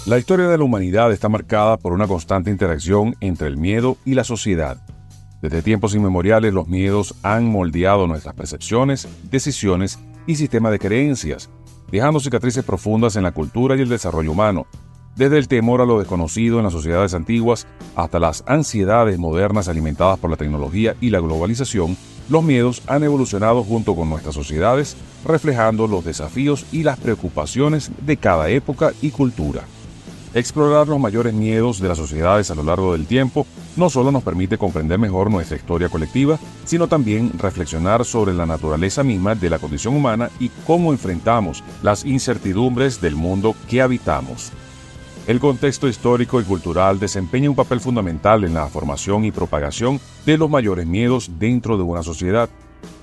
La historia de la humanidad está marcada por una constante interacción entre el miedo y la sociedad. Desde tiempos inmemoriales, los miedos han moldeado nuestras percepciones, decisiones y sistema de creencias, dejando cicatrices profundas en la cultura y el desarrollo humano. Desde el temor a lo desconocido en las sociedades antiguas hasta las ansiedades modernas alimentadas por la tecnología y la globalización, los miedos han evolucionado junto con nuestras sociedades, reflejando los desafíos y las preocupaciones de cada época y cultura. Explorar los mayores miedos de las sociedades a lo largo del tiempo no solo nos permite comprender mejor nuestra historia colectiva, sino también reflexionar sobre la naturaleza misma de la condición humana y cómo enfrentamos las incertidumbres del mundo que habitamos. El contexto histórico y cultural desempeña un papel fundamental en la formación y propagación de los mayores miedos dentro de una sociedad.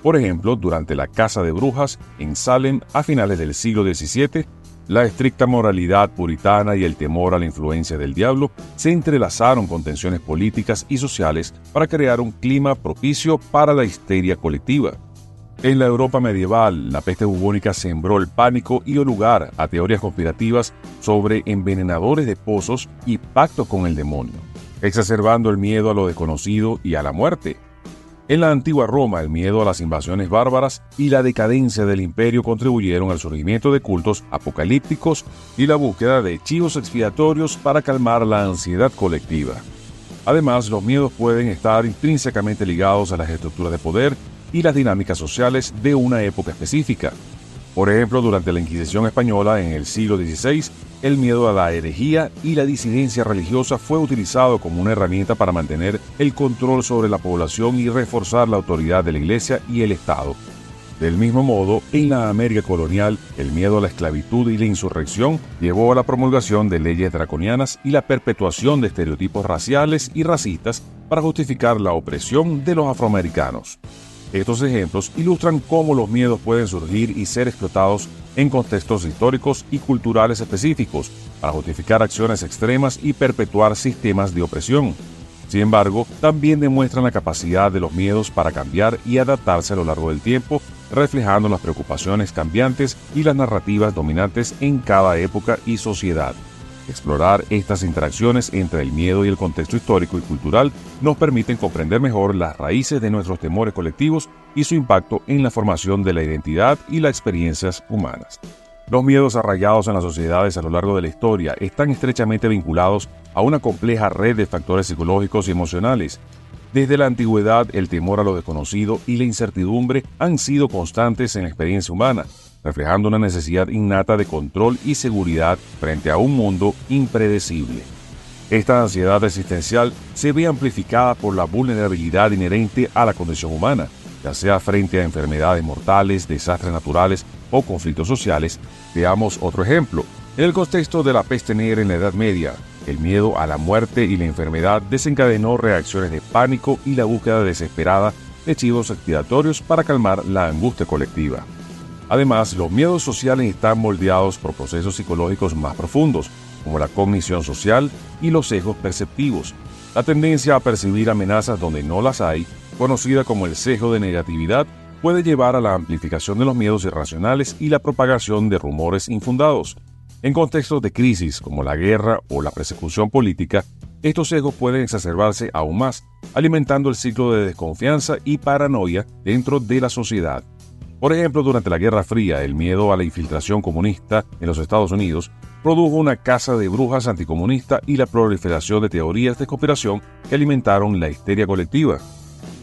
Por ejemplo, durante la caza de brujas en Salem a finales del siglo XVII, la estricta moralidad puritana y el temor a la influencia del diablo se entrelazaron con tensiones políticas y sociales para crear un clima propicio para la histeria colectiva. En la Europa medieval, la peste bubónica sembró el pánico y dio lugar a teorías conspirativas sobre envenenadores de pozos y pactos con el demonio, exacerbando el miedo a lo desconocido y a la muerte. En la antigua Roma, el miedo a las invasiones bárbaras y la decadencia del imperio contribuyeron al surgimiento de cultos apocalípticos y la búsqueda de chivos expiatorios para calmar la ansiedad colectiva. Además, los miedos pueden estar intrínsecamente ligados a las estructuras de poder y las dinámicas sociales de una época específica. Por ejemplo, durante la Inquisición española en el siglo XVI, el miedo a la herejía y la disidencia religiosa fue utilizado como una herramienta para mantener el control sobre la población y reforzar la autoridad de la Iglesia y el Estado. Del mismo modo, en la América colonial, el miedo a la esclavitud y la insurrección llevó a la promulgación de leyes draconianas y la perpetuación de estereotipos raciales y racistas para justificar la opresión de los afroamericanos. Estos ejemplos ilustran cómo los miedos pueden surgir y ser explotados en contextos históricos y culturales específicos para justificar acciones extremas y perpetuar sistemas de opresión. Sin embargo, también demuestran la capacidad de los miedos para cambiar y adaptarse a lo largo del tiempo, reflejando las preocupaciones cambiantes y las narrativas dominantes en cada época y sociedad. Explorar estas interacciones entre el miedo y el contexto histórico y cultural nos permiten comprender mejor las raíces de nuestros temores colectivos y su impacto en la formación de la identidad y las experiencias humanas. Los miedos arraigados en las sociedades a lo largo de la historia están estrechamente vinculados a una compleja red de factores psicológicos y emocionales. Desde la antigüedad, el temor a lo desconocido y la incertidumbre han sido constantes en la experiencia humana, reflejando una necesidad innata de control y seguridad frente a un mundo impredecible. Esta ansiedad existencial se ve amplificada por la vulnerabilidad inherente a la condición humana, ya sea frente a enfermedades mortales, desastres naturales o conflictos sociales. Veamos otro ejemplo. En el contexto de la peste negra en la Edad Media, el miedo a la muerte y la enfermedad desencadenó reacciones de pánico y la búsqueda desesperada de chivos expiatorios para calmar la angustia colectiva. Además, los miedos sociales están moldeados por procesos psicológicos más profundos, como la cognición social y los sesgos perceptivos. La tendencia a percibir amenazas donde no las hay, conocida como el sesgo de negatividad, puede llevar a la amplificación de los miedos irracionales y la propagación de rumores infundados. En contextos de crisis como la guerra o la persecución política, estos sesgos pueden exacerbarse aún más, alimentando el ciclo de desconfianza y paranoia dentro de la sociedad. Por ejemplo, durante la Guerra Fría, el miedo a la infiltración comunista en los Estados Unidos produjo una caza de brujas anticomunista y la proliferación de teorías de conspiración que alimentaron la histeria colectiva.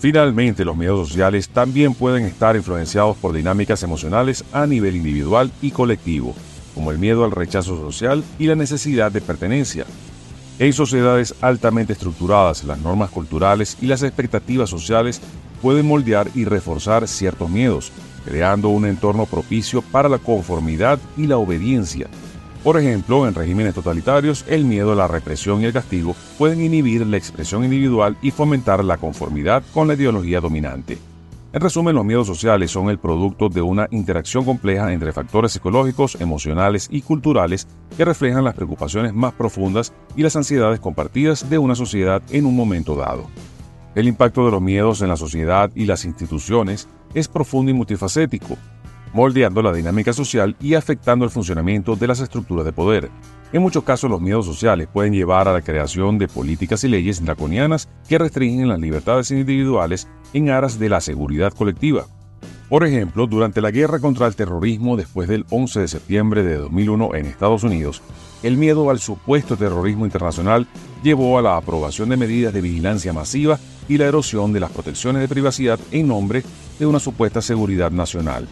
Finalmente, los miedos sociales también pueden estar influenciados por dinámicas emocionales a nivel individual y colectivo, como el miedo al rechazo social y la necesidad de pertenencia. En sociedades altamente estructuradas, las normas culturales y las expectativas sociales pueden moldear y reforzar ciertos miedos, creando un entorno propicio para la conformidad y la obediencia. Por ejemplo, en regímenes totalitarios, el miedo a la represión y el castigo pueden inhibir la expresión individual y fomentar la conformidad con la ideología dominante. En resumen, los miedos sociales son el producto de una interacción compleja entre factores psicológicos, emocionales y culturales que reflejan las preocupaciones más profundas y las ansiedades compartidas de una sociedad en un momento dado. El impacto de los miedos en la sociedad y las instituciones es profundo y multifacético, moldeando la dinámica social y afectando el funcionamiento de las estructuras de poder. En muchos casos, los miedos sociales pueden llevar a la creación de políticas y leyes draconianas que restringen las libertades individuales en aras de la seguridad colectiva. Por ejemplo, durante la guerra contra el terrorismo después del 11 de septiembre de 2001 en Estados Unidos, el miedo al supuesto terrorismo internacional llevó a la aprobación de medidas de vigilancia masiva y la erosión de las protecciones de privacidad en nombre de una supuesta seguridad nacional.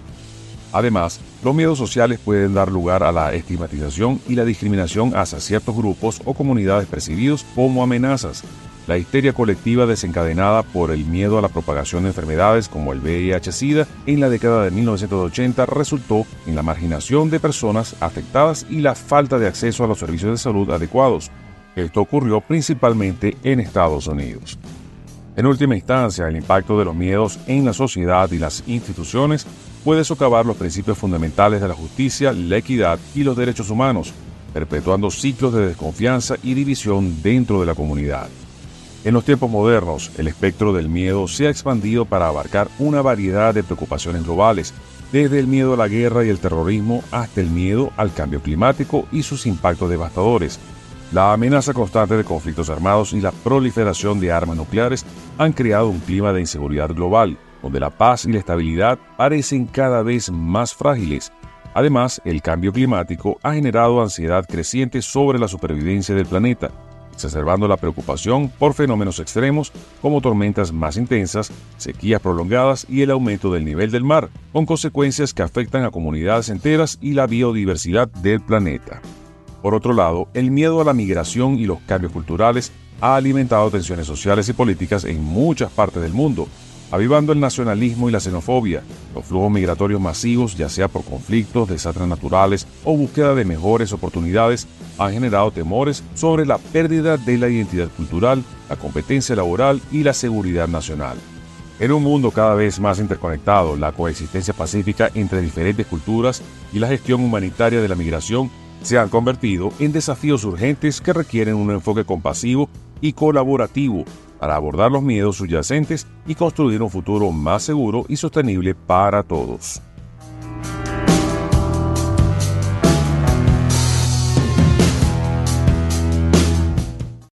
Además, los miedos sociales pueden dar lugar a la estigmatización y la discriminación hacia ciertos grupos o comunidades percibidos como amenazas. La histeria colectiva desencadenada por el miedo a la propagación de enfermedades como el VIH-Sida en la década de 1980 resultó en la marginación de personas afectadas y la falta de acceso a los servicios de salud adecuados. Esto ocurrió principalmente en Estados Unidos. En última instancia, el impacto de los miedos en la sociedad y las instituciones puede socavar los principios fundamentales de la justicia, la equidad y los derechos humanos, perpetuando ciclos de desconfianza y división dentro de la comunidad. En los tiempos modernos, el espectro del miedo se ha expandido para abarcar una variedad de preocupaciones globales, desde el miedo a la guerra y el terrorismo hasta el miedo al cambio climático y sus impactos devastadores. La amenaza constante de conflictos armados y la proliferación de armas nucleares han creado un clima de inseguridad global, donde la paz y la estabilidad parecen cada vez más frágiles. Además, el cambio climático ha generado ansiedad creciente sobre la supervivencia del planeta, exacerbando la preocupación por fenómenos extremos como tormentas más intensas, sequías prolongadas y el aumento del nivel del mar, con consecuencias que afectan a comunidades enteras y la biodiversidad del planeta. Por otro lado, el miedo a la migración y los cambios culturales ha alimentado tensiones sociales y políticas en muchas partes del mundo, avivando el nacionalismo y la xenofobia. Los flujos migratorios masivos, ya sea por conflictos, desastres naturales o búsqueda de mejores oportunidades, han generado temores sobre la pérdida de la identidad cultural, la competencia laboral y la seguridad nacional. En un mundo cada vez más interconectado, la coexistencia pacífica entre diferentes culturas y la gestión humanitaria de la migración se han convertido en desafíos urgentes que requieren un enfoque compasivo y colaborativo para abordar los miedos subyacentes y construir un futuro más seguro y sostenible para todos.